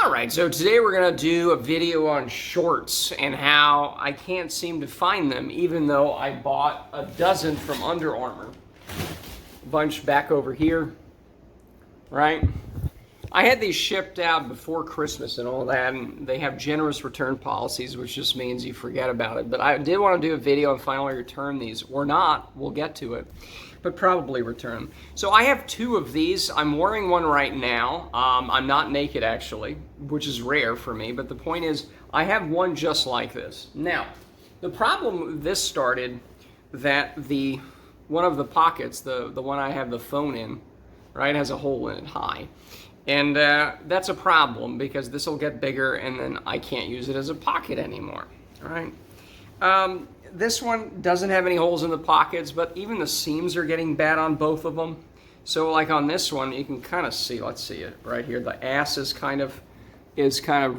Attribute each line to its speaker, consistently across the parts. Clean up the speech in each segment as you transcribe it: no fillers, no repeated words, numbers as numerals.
Speaker 1: Alright, so today we're going to do a video on shorts and how I can't seem to find them even though I bought a dozen from Under Armour. A bunch back over here, right? I had these shipped out before Christmas and all that, and they have generous return policies, which just means you forget about it. But I did want to do a video and finally return these, or not, we'll get to it, but probably return them. So I have two of these. I'm wearing one right now. I'm not naked actually, which is rare for me, but the point is I have one just like this. Now, the problem with this started that one of the pockets, the one I have the phone in, right, has a hole in it high. And that's a problem because this will get bigger and then I can't use it as a pocket anymore, all right? This one doesn't have any holes in the pockets, but even the seams are getting bad on both of them. So like on this one, you can kind of see, let's see it right here. The ass is kind of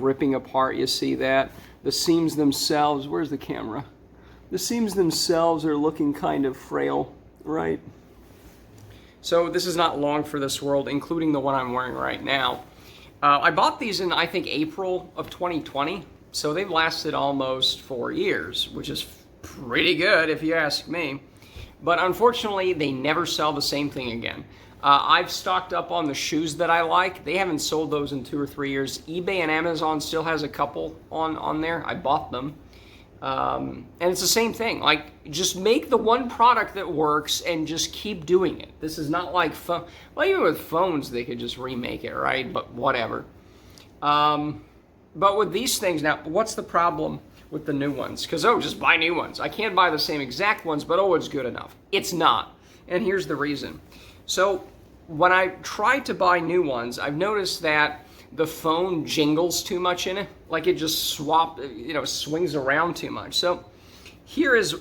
Speaker 1: ripping apart, you see that? The seams themselves, where's the camera? The seams themselves are looking kind of frail, right? So this is not long for this world, including the one I'm wearing right now. I bought these in, I think, April of 2020. So they've lasted almost 4 years, which is pretty good if you ask me. But unfortunately, they never sell the same thing again. I've stocked up on the shoes that I like. They haven't sold those in 2 or 3 years. eBay and Amazon still has a couple on there. I bought them. And it's the same thing, like just make the one product that works and just keep doing it. This is not like phone. Well, even with phones they could just remake it, right? But whatever. But with these things now, what's the problem with the new ones? Because just buy new ones. I can't buy the same exact ones, but it's good enough. It's not, and here's the reason. So when I try to buy new ones, I've noticed that the phone jingles too much in it, like it just swings around too much. So here's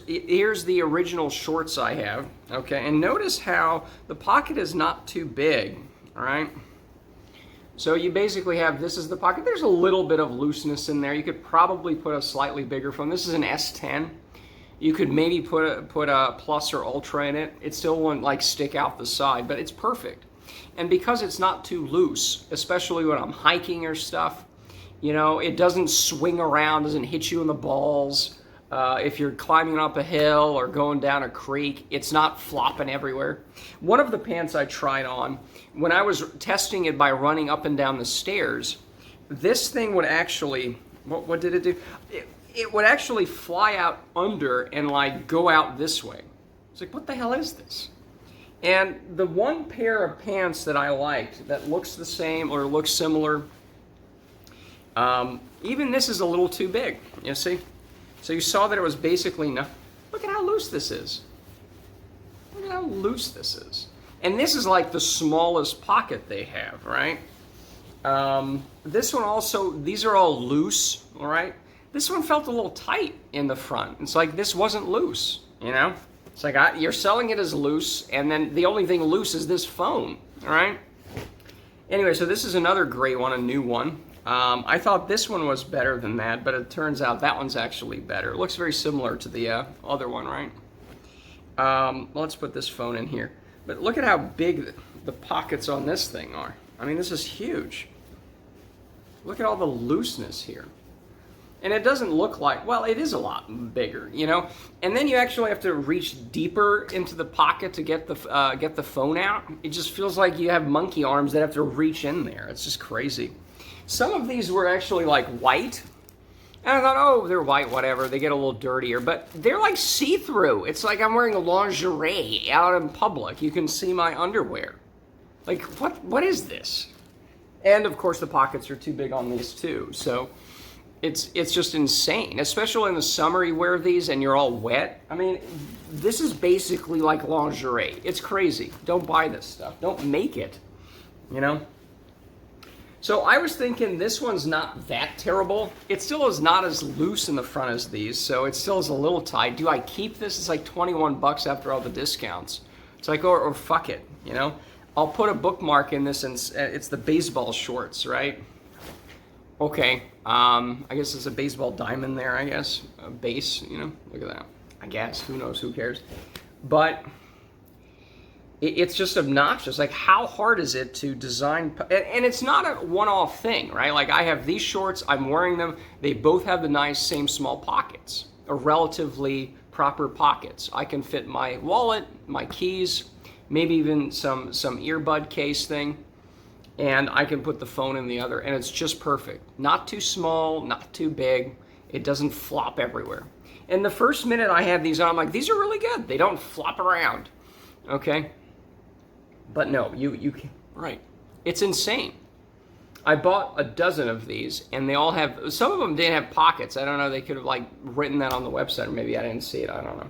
Speaker 1: the original shorts I have, okay? And notice how the pocket is not too big, all right? So you basically have, this is the pocket. There's a little bit of looseness in there. You could probably put a slightly bigger phone. This is an S10. You could maybe put a Plus or Ultra in it. It still wouldn't like stick out the side, but it's perfect. And because it's not too loose, especially when I'm hiking or stuff, it doesn't swing around, doesn't hit you in the balls. If you're climbing up a hill or going down a creek, it's not flopping everywhere. One of the pants I tried on, when I was testing it by running up and down the stairs, this thing would actually, what did it do? It would actually fly out under and like go out this way. It's like, what the hell is this? And the one pair of pants that I liked that looks the same or looks similar, even this is a little too big, you see? So you saw that it was basically, look at how loose this is. Look at how loose this is. And this is like the smallest pocket they have, right? This one also, these are all loose, all right? This one felt a little tight in the front. It's like this wasn't loose, It's like you're selling it as loose, and then the only thing loose is this phone, all right? Anyway, so this is another great one, a new one. I thought this one was better than that, but it turns out that one's actually better. It looks very similar to the other one, right? Let's put this phone in here. But look at how big the pockets on this thing are. I mean, this is huge. Look at all the looseness here. And it doesn't look like, well, it is a lot bigger, And then you actually have to reach deeper into the pocket to get the phone out. It just feels like you have monkey arms that have to reach in there. It's just crazy. Some of these were actually like white. And I thought, they're white, whatever. They get a little dirtier, but they're like see-through. It's like I'm wearing a lingerie out in public. You can see my underwear. Like, what is this? And of course the pockets are too big on these too. So it's just insane, especially in the summer. You wear these and you're all wet. I mean, this is basically like lingerie. It's crazy. Don't buy this stuff. Don't make it, So I was thinking this one's not that terrible. It still is not as loose in the front as these, so it still is a little tight. Do I keep this? It's like 21 bucks after all the discounts. It's like, or fuck it, I'll put a bookmark in this, and it's the baseball shorts, right? Okay, I guess it's a baseball diamond there, I guess. A base, look at that. I guess, who knows, who cares? But It's just obnoxious. Like, how hard is it to design? And it's not a one-off thing, right? Like, I have these shorts, I'm wearing them. They both have the nice same small pockets, or relatively proper pockets. I can fit my wallet, my keys, maybe even some earbud case thing, and I can put the phone in the other, and it's just perfect. Not too small, not too big. It doesn't flop everywhere. And the first minute I had these on, I'm like, these are really good. They don't flop around, okay? But no, you can, right. It's insane. I bought a dozen of these, and they all have, some of them didn't have pockets. I don't know, they could have like written that on the website, or maybe I didn't see it, I don't know.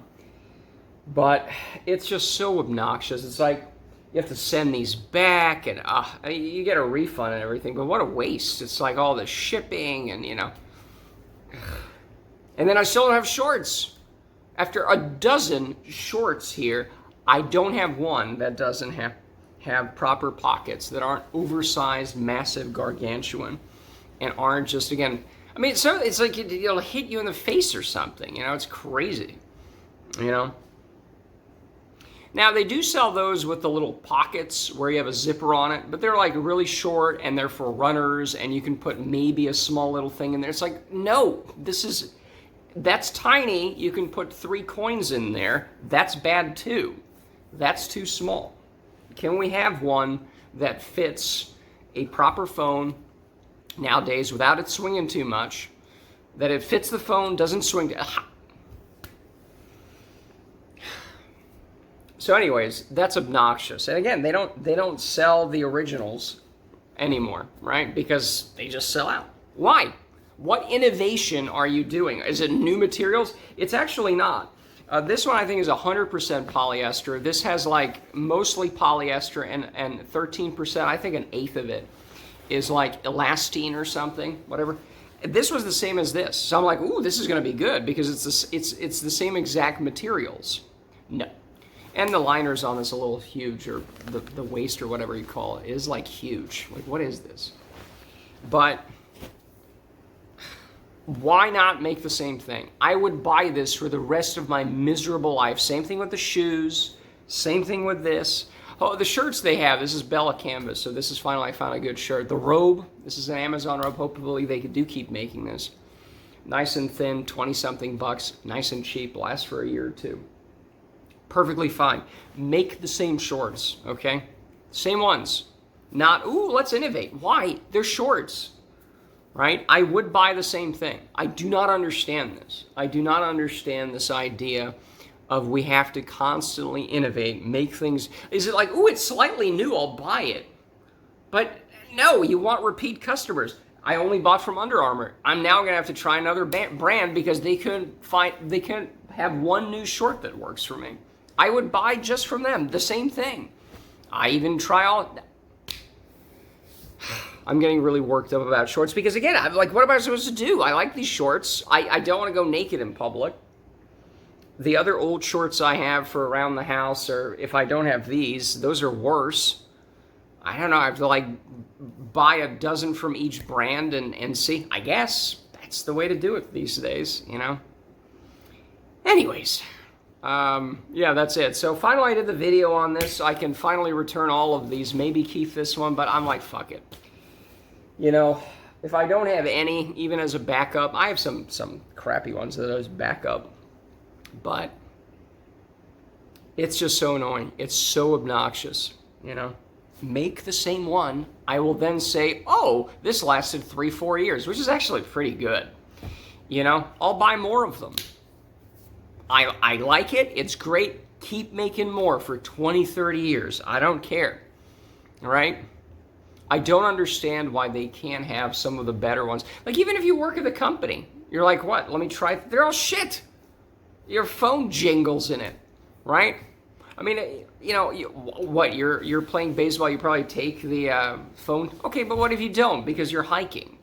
Speaker 1: But it's just so obnoxious. It's like, you have to send these back, and I mean, you get a refund and everything, but what a waste. It's like all the shipping, and you know. And then I still don't have shorts. After a dozen shorts here, I don't have one that doesn't have proper pockets, that aren't oversized, massive, gargantuan, and aren't just, again, I mean, it's like it'll hit you in the face or something, you know, it's crazy, you know. Now, they do sell those with the little pockets where you have a zipper on it, but they're like really short, and they're for runners, and you can put maybe a small little thing in there. It's like, no, that's tiny. You can put 3 coins in there. That's bad too. That's too small. Can we have one that fits a proper phone nowadays without it swinging too much, that it fits the phone, doesn't swing? So anyways, that's obnoxious. And again, they don't sell the originals anymore, right? Because they just sell out. Why? What innovation are you doing? Is it new materials? It's actually not. This one I think is 100% polyester. This has like mostly polyester, and 13%, I think an eighth of it is like elastine or something, whatever. This was the same as this. So I'm like, ooh, this is gonna be good because it's the same exact materials. No. And the liners on this a little huge, or the waist or whatever you call it is like huge. Like, what is this? But why not make the same thing? I would buy this for the rest of my miserable life. Same thing with the shoes. Same thing with this. Oh, the shirts they have, this is Bella Canvas, so this is finally I found a good shirt. The robe, this is an Amazon robe. Hopefully they do keep making this. Nice and thin, 20-something bucks. Nice and cheap, lasts for a year or two. Perfectly fine. Make the same shorts, okay? Same ones. Not, ooh, let's innovate. Why? They're shorts. Right? I would buy the same thing. I do not understand this. I do not understand this idea of we have to constantly innovate, make things. Is it like, ooh, it's slightly new, I'll buy it. But no, you want repeat customers. I only bought from Under Armour. I'm now gonna have to try another brand because they couldn't have one new short that works for me. I would buy just from them, the same thing. I even try all. I'm getting really worked up about shorts because, again, I'm like, what am I supposed to do? I like these shorts. I don't want to go naked in public. The other old shorts I have for around the house, or if I don't have these, those are worse. I don't know. I have to, like, buy a dozen from each brand and see. I guess that's the way to do it these days, you know? Anyways, yeah, that's it. So finally I did the video on this. I can finally return all of these, maybe keep this one, but I'm like, fuck it. You know, if I don't have any, even as a backup, I have some crappy ones that are as backup, but it's just so annoying. It's so obnoxious, you know. Make the same one. I will then say, oh, this lasted 3-4 years, which is actually pretty good. You know, I'll buy more of them. I like it. It's great. Keep making more for 20, 30 years. I don't care, all right? I don't understand why they can't have some of the better ones. Like, even if you work at the company, you're like, what? Let me try. They're all shit. Your phone jingles in it, right? I mean, you know, you're playing baseball, you probably take the phone. Okay, but what if you don't? Because you're hiking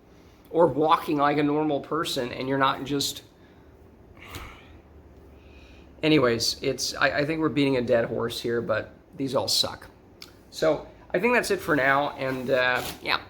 Speaker 1: or walking like a normal person and you're not just... Anyways, I think we're beating a dead horse here, but these all suck. So I think that's it for now, and yeah.